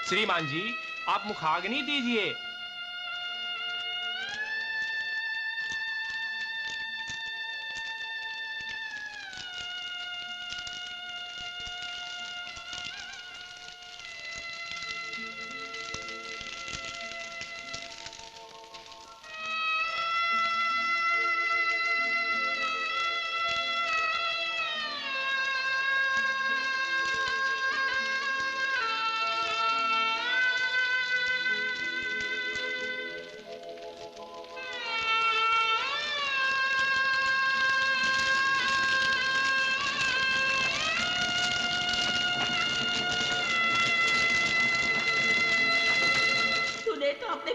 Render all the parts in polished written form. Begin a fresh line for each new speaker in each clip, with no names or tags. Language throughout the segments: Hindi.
श्रीमान जी, आप मुखाग्नि दीजिए।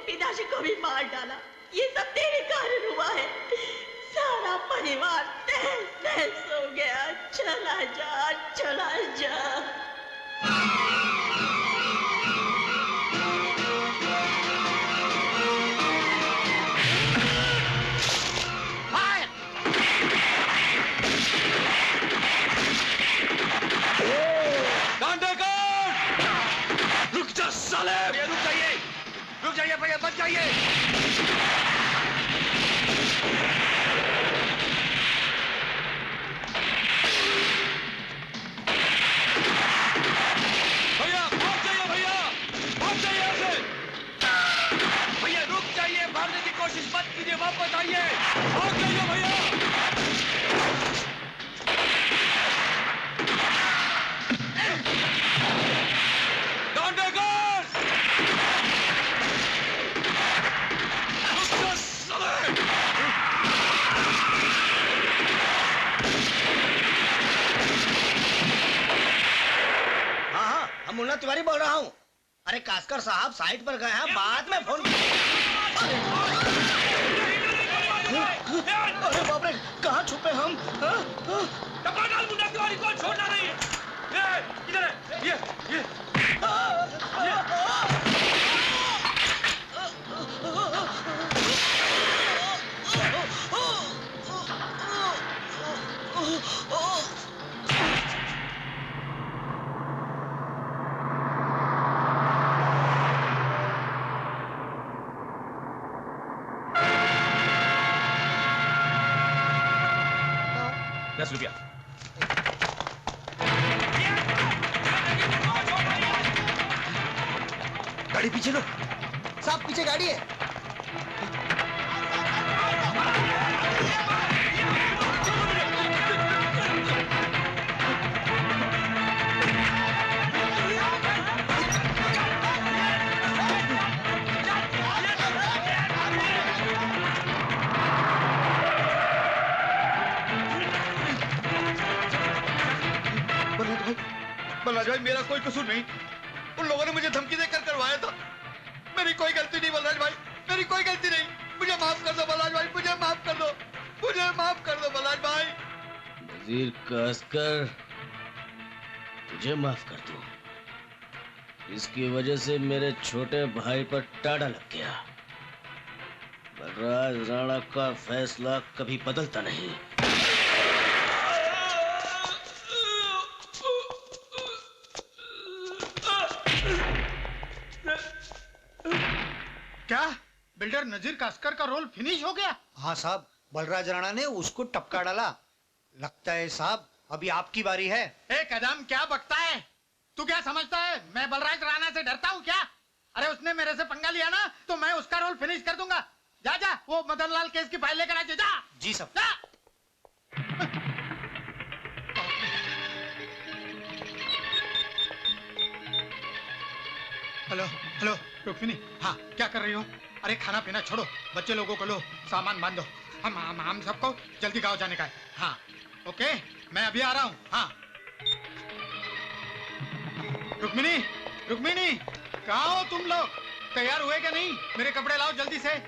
पिताजी को भी मार डाला। ये सब तेरे कारण हुआ है। सारा परिवार तहस नहस हो गया। चला जा, चला जा।
रुक जा साले! रुक जाइए भैया, मत जाइए। भैया भाग जाइए, भैया भाग जाइए यहाँ से। भैया रुक जाइए, भागने की कोशिश मत कीजिए, वापस आइए। भाग जाइए भैया।
मुन्ना तिवारी बोल रहा हूँ। अरे कास्कर साहब साइट पर गए हैं, बाद में फोन। अरे बाप रे, कहाँ छुपे हम?
टपका डाल मुन्ना तिवारी को, छोड़ना नहीं। इधर है, ये।
₹10।
गाड़ी पीछे लो साहब, पीछे गाड़ी है।
बलराज भाई, मेरा कोई कसूर नहीं। उन लोगों ने मुझे धमकी देकर करवाया था। मेरी कोई गलती नहीं बलराज भाई, मेरी कोई गलती नहीं। मुझे माफ कर दो बलराज भाई, मुझे माफ कर दो, मुझे माफ कर दो बलराज भाई।
नजीर कास्कर, तुझे माफ कर दूं? इसकी वजह से मेरे छोटे भाई पर टाड़ा लग गया। बलराज राणा का फैसला कभी बदलता नहीं।
क्या बिल्डर नजीर कास्कर का रोल फिनिश हो गया?
हाँ साहब, बलराज राणा ने उसको टपका डाला। लगता है साहब अभी आपकी बारी है।
ए कदम, क्या बकता है तू? क्या समझता है मैं बलराज राणा से डरता हूँ क्या? अरे उसने मेरे से पंगा लिया ना, तो मैं उसका रोल फिनिश कर दूंगा। जा जा, वो मदन लाल केस की फाइल लेकर आ जा।
जी साहब।
जा। हेलो हेलो रुक्मिनी, हाँ क्या कर रही हो? अरे खाना पीना छोड़ो, बच्चे लोगों को लो, सामान बांधो। हम सबको जल्दी गाँव जाने का है। हाँ ओके, मैं अभी आ रहा हूँ। हाँ रुक्मिनी, रुक्मिनी कहाँ हो तुम लोग? तैयार हुए क्या नहीं? मेरे कपड़े लाओ जल्दी से।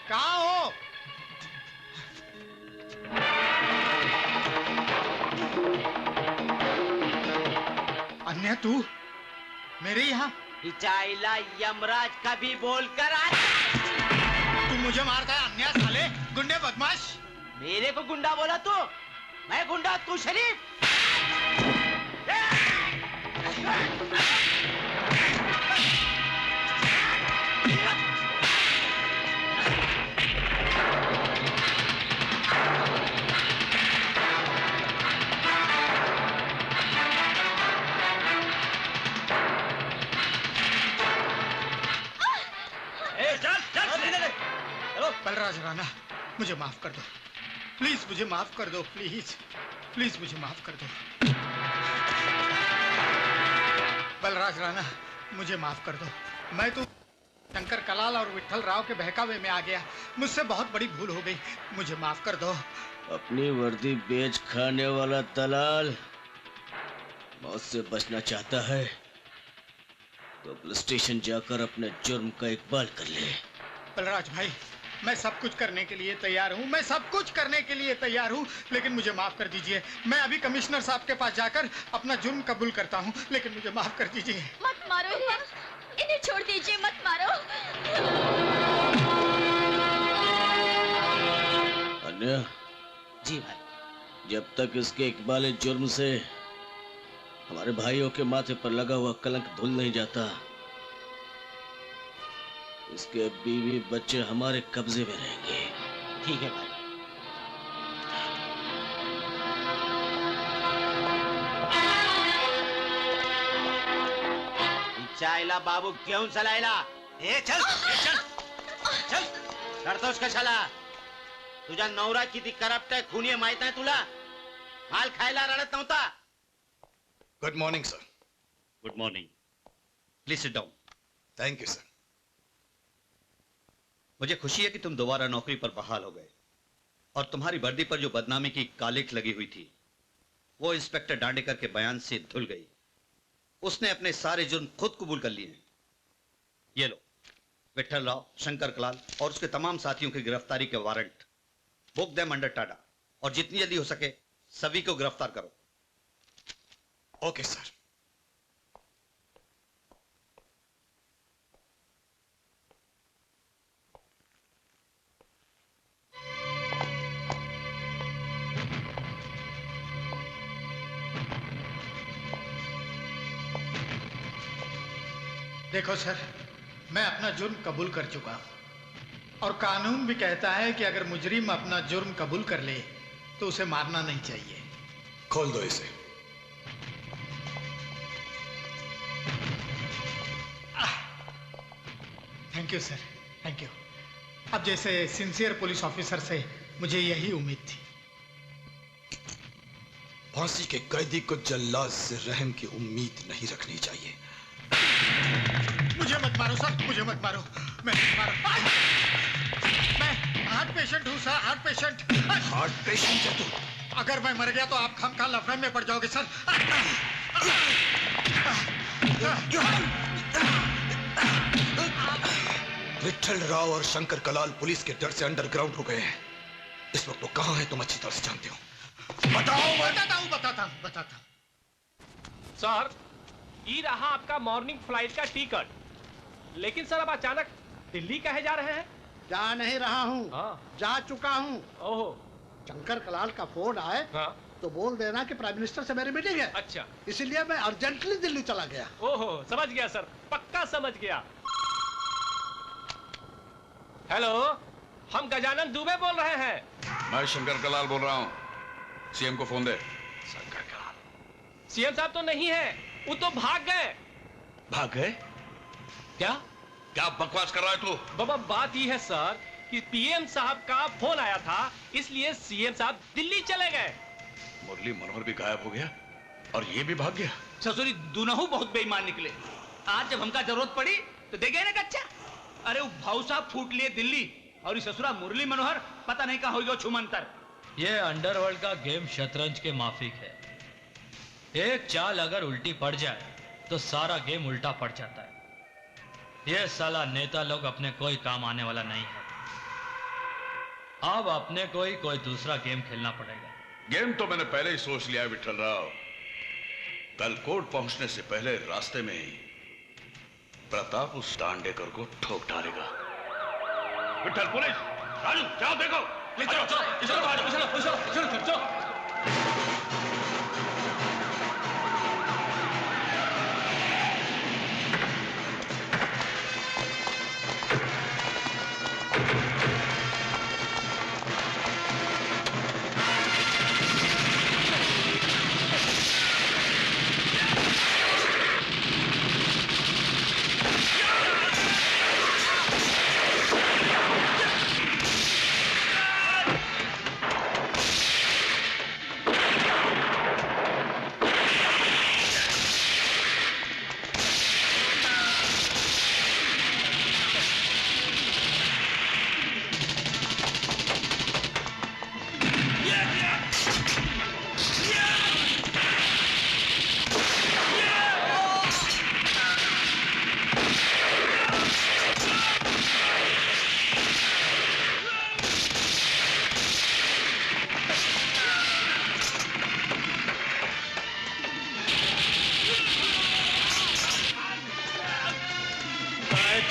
कहाँ हो? अन्य तू मेरे यहाँ?
इचाइला यमराज कभी बोलकर आ।
तू मुझे मारता है अन्य साले, गुंडे बदमाश।
मेरे को गुंडा बोला तू? मैं गुंडा, तू शरीफ।
बलराज राणा, मुझे माफ कर दो प्लीज, मुझे माफ कर दो प्लीज, प्लीज मुझे माफ कर दो। बलराज राणा, मुझे माफ कर दो। मैं तो शंकर कलाल और विठल राव के बहकावे में आ गया, मुझसे बहुत बड़ी भूल हो गई, मुझे माफ कर दो।
अपनी वर्दी बेच खाने वाला दलाल मौत से बचना चाहता है तो पुलिस स्टेशन जाकर अपने जुर्म का इकबाल कर ले।
बलराज भाई, मैं सब कुछ करने के लिए तैयार हूँ, मैं सब कुछ करने के लिए तैयार हूँ, लेकिन मुझे माफ कर दीजिए। मैं अभी कमिश्नर साहब के पास जाकर अपना जुर्म कबूल करता हूँ, लेकिन मुझे माफ कर दीजिए।
मत मारो इन्हें छोड़ दीजिए, मत मारो।
अन्य
जी भाई।
जब तक इसके इकबाल जुर्म से हमारे भाइयों के माथे पर लगा हुआ कलंक धुल नहीं जाता, इसके बीवी बच्चे हमारे कब्जे में रहेंगे।
ठीक है भाई।
चायला बाबू घेऊन चलायला चल चल करतोस कशाला? तुझा नवरा किती करप्ट आहे, खुनी आहे माहित आहे तुला? माल खायला रडत नव्हता.
Good morning sir.
Good morning, please sit down.
Thank you sir.
मुझे खुशी है कि तुम दोबारा नौकरी पर बहाल हो गए और तुम्हारी वर्दी पर जो बदनामी की कालिख लगी हुई थी वो इंस्पेक्टर डांडेकर के बयान से धुल गई। उसने अपने सारे जुर्म खुद कबूल कर लिए हैं। ये लो, विठल राव, शंकर कलाल और उसके तमाम साथियों की गिरफ्तारी के warrant. Book them under Tada और जितनी जल्दी हो सके सभी को गिरफ्तार करो।
Okay sir.
देखो सर, मैं अपना जुर्म कबूल कर चुका हूं और कानून भी कहता है कि अगर मुजरिम अपना जुर्म कबूल कर ले तो उसे मारना नहीं चाहिए।
खोल दो इसे।
Thank you sir, thank you. अब जैसे सिंसियर पुलिस ऑफिसर से मुझे यही उम्मीद थी।
फांसी के कैदी को जल्लाद से रहम की उम्मीद नहीं रखनी चाहिए।
मुझे मत मारो सर, मुझे मत मारो, मैं हार्ट पेशेंट हूँ sir, heart patient.
Heart patient है तू?
अगर मैं मर गया तो आप खामखा लफड़े में पड़ जाओगे सर।
विठल राव और शंकर कलाल पुलिस के डर से अंडरग्राउंड हो गए हैं। इस वक्त वो कहाँ है तुम अच्छी तरह से जानते हो। बताओ।
बताता हूँ।
सर, ये रहा आपका मॉर्निंग फ्लाइट का टिकट। लेकिन सर अब अचानक दिल्ली कहे जा रहे हैं?
जा नहीं रहा हूँ,
हाँ।
जा चुका हूँ।
ओहो।
शंकर कलाल का फोन आए
हाँ।
तो बोल देना कि प्राइम मिनिस्टर से मेरी मीटिंग है।
अच्छा,
इसीलिए मैं अर्जेंटली दिल्ली चला गया।
ओहो, समझ गया सर, पक्का समझ गया। हेलो, हम गजानन दुबे बोल रहे हैं।
मैं शंकर कलाल बोल रहा हूँ। सीएम को फोन दे।
शंकर कलाल
सीएम साहब तो नहीं है, वो तो भाग गए।
भाग गए?
क्या
क्या बकवास कर रहा है तू?
बाबा, बात ये है सर कि पीएम साहब का फोन आया था, इसलिए सीएम साहब दिल्ली चले गए।
मुरली मनोहर भी गायब हो गया और ये भी भाग गया।
ससुरी दोनों बहुत बेईमान निकले। आज जब हमका जरूरत पड़ी तो दे गए ना कच्चा। अरे वो भाऊ साहब फूट लिए दिल्ली और ससुरा मुरली मनोहर पता नहीं कहाँ हो गया छुमंतर।
ये अंडरवर्ल्ड का गेम शतरंज के माफिक है। एक चाल अगर उल्टी पड़ जाए तो सारा गेम उल्टा पड़ जाता है। ये साला नेता लोग अपने कोई काम आने वाला नहीं है। अब अपने कोई दूसरा गेम खेलना पड़ेगा।
गेम तो मैंने पहले ही सोच लिया है विठल राव। कल कोर्ट पहुंचने से पहले रास्ते में ही प्रताप उस डांडेकर को ठोक डालेगा। विठल, पुलिस, राजू, जाओ देखो।
चलो।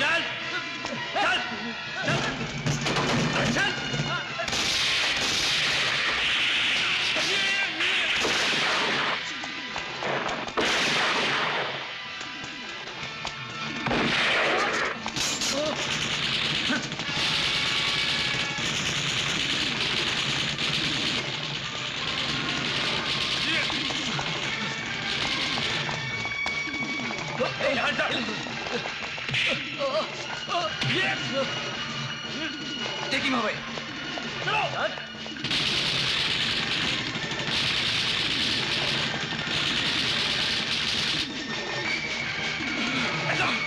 चल चल चल चल
Take him away.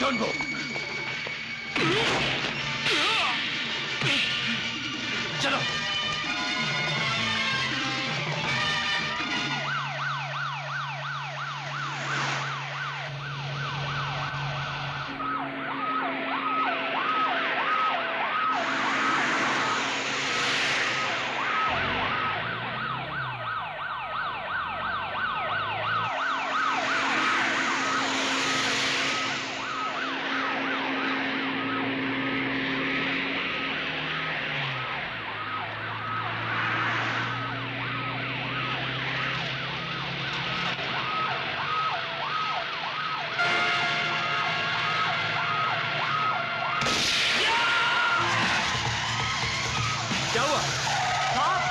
Don't go. चलो.
क्या हुआ? साहब,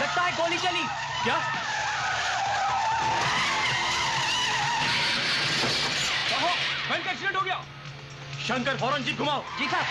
लगता है गोली चली। क्या?
भयंकर एक्सीडेंट हो गया।
शंकर फौरन जीप घुमाओ। जी साहब।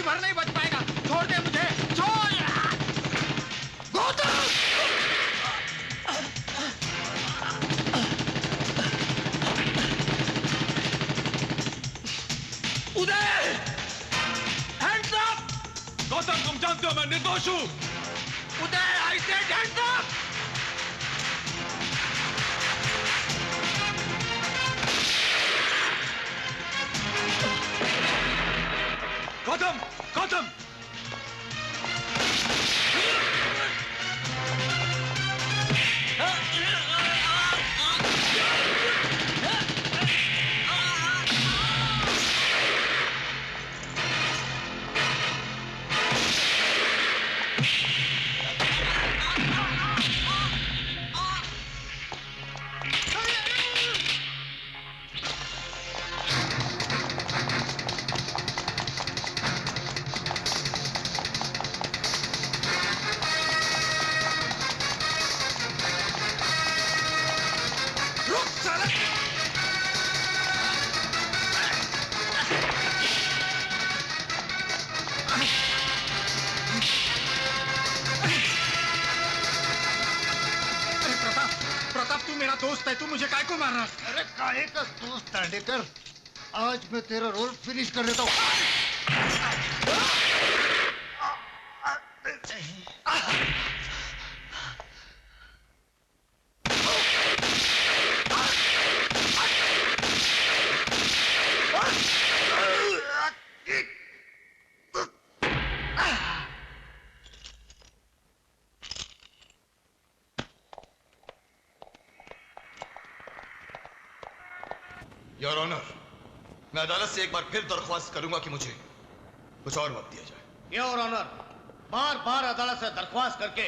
भर नहीं बच पाएगा। छोड़ दे मुझे, छोड़। गौतम!
उदय! Hands up! गौतम, तुम जानते हो मैं निर्दोष हूं। Uday, I said hands up! Gautam, Gautam!
दोस्त है, तू मुझे काय को मार रहा?
अरे काहे का दोस्त दांडेकर, आज मैं तेरा रोल फिनिश कर देता हूँ।
योर ऑनर, मैं अदालत से एक बार फिर दरख्वास्त करूंगा कि मुझे कुछ और वक्त दिया जाए।
योर ऑनर, बार बार अदालत से दरख्वास्त करके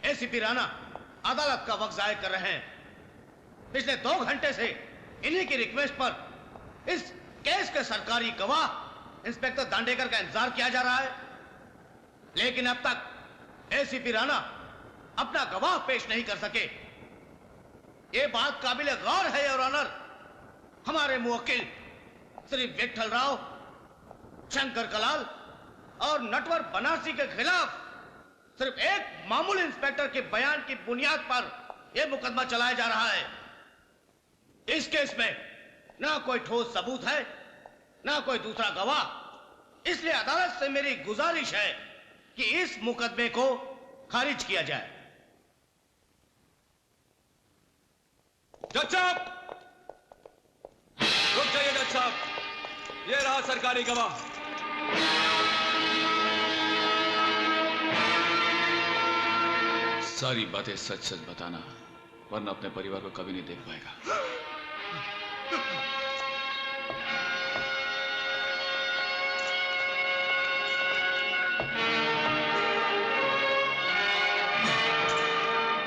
एसीपी राणा अदालत का वक्त जाया कर रहे हैं। पिछले 2 घंटे से इन्हीं की रिक्वेस्ट पर इस केस के सरकारी गवाह इंस्पेक्टर दांडेकर का इंतजार किया जा रहा है, लेकिन अब तक एसीपी राणा अपना गवाह पेश नहीं कर सके। ये बात काबिल गौर है योर ऑनर। हमारे मुवक्किल श्री विठल राव, शंकर कलाल और नटवर बनारसी के खिलाफ सिर्फ एक मामूली इंस्पेक्टर के बयान की बुनियाद पर यह मुकदमा चलाया जा रहा है। इस केस में
ना कोई ठोस सबूत है, ना कोई दूसरा गवाह। इसलिए अदालत से मेरी गुजारिश है कि इस मुकदमे को खारिज किया जाए।
जज साहब, रुक जाइए जज साहब, ये रहा सरकारी गवाह।
सारी बातें सच सच बताना, वरना अपने परिवार को कभी नहीं देख पाएगा।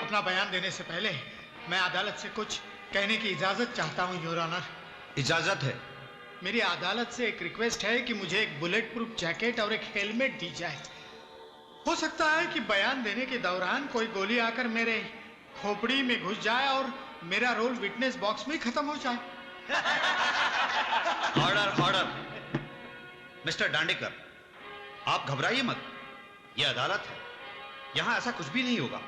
अपना बयान देने से पहले मैं अदालत से कुछ कहने की इजाजत चाहता हूं, योर ऑनर।
इजाजत है।
मेरी अदालत से एक रिक्वेस्ट है कि मुझे एक बुलेट प्रूफ जैकेट और एक हेलमेट दी जाए। हो सकता है कि बयान देने के दौरान कोई गोली आकर मेरे खोपड़ी में घुस जाए और मेरा रोल विटनेस बॉक्स में ही खत्म हो जाए।
Order, order. मिस्टर दांडेकर, आप घबराइए मत, यह अदालत है, यहां ऐसा कुछ भी नहीं होगा।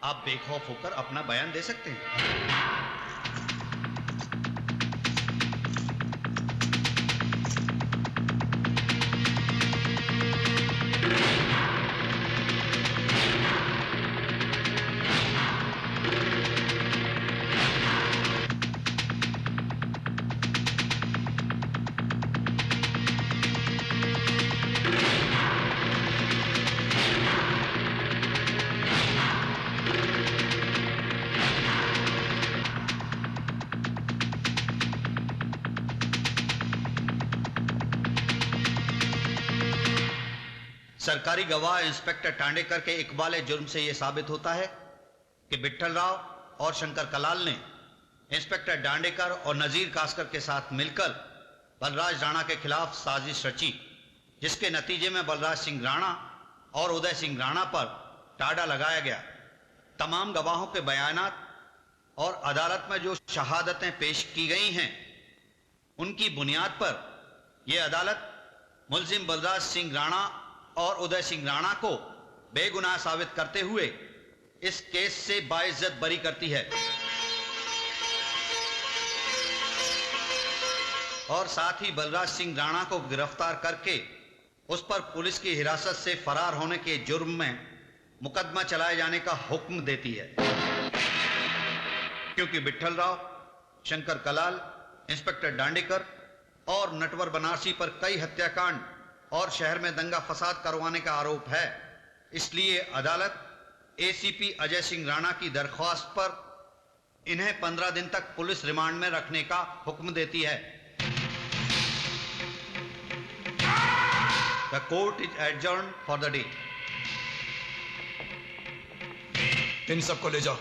आप बेखौफ होकर अपना बयान दे सकते हैं। सरकारी गवाह इंस्पेक्टर टांडेकर के इकबाल जुर्म से यह साबित होता है कि विट्ठल राव और शंकर कलाल ने इंस्पेक्टर डांडेकर और नजीर कास्कर के साथ मिलकर बलराज राणा के खिलाफ साजिश रची, जिसके नतीजे में बलराज सिंह राणा और उदय सिंह राणा पर टाड़ा लगाया गया। तमाम गवाहों के बयानात और अदालत में जो शहादतें पेश की गई हैं, उनकी बुनियाद पर यह अदालत मुलजिम बलराज सिंह राणा और उदय सिंह राणा को बेगुनाह साबित करते हुए इस केस से बाइज्जत बरी करती है और साथ ही बलराज सिंह राणा को गिरफ्तार करके उस पर पुलिस की हिरासत से फरार होने के जुर्म में मुकदमा चलाए जाने का हुक्म देती है, क्योंकि विट्ठल राव, शंकर कलाल, इंस्पेक्टर दांडेकर और नटवर बनारसी पर कई हत्याकांड और शहर में दंगा फसाद करवाने का आरोप है। इसलिए अदालत एसीपी अजय सिंह राणा की दरख्वास्त पर इन्हें 15 दिन तक पुलिस रिमांड में रखने का हुक्म देती है। The court is adjourned for the day.
इन सबको ले जाओ।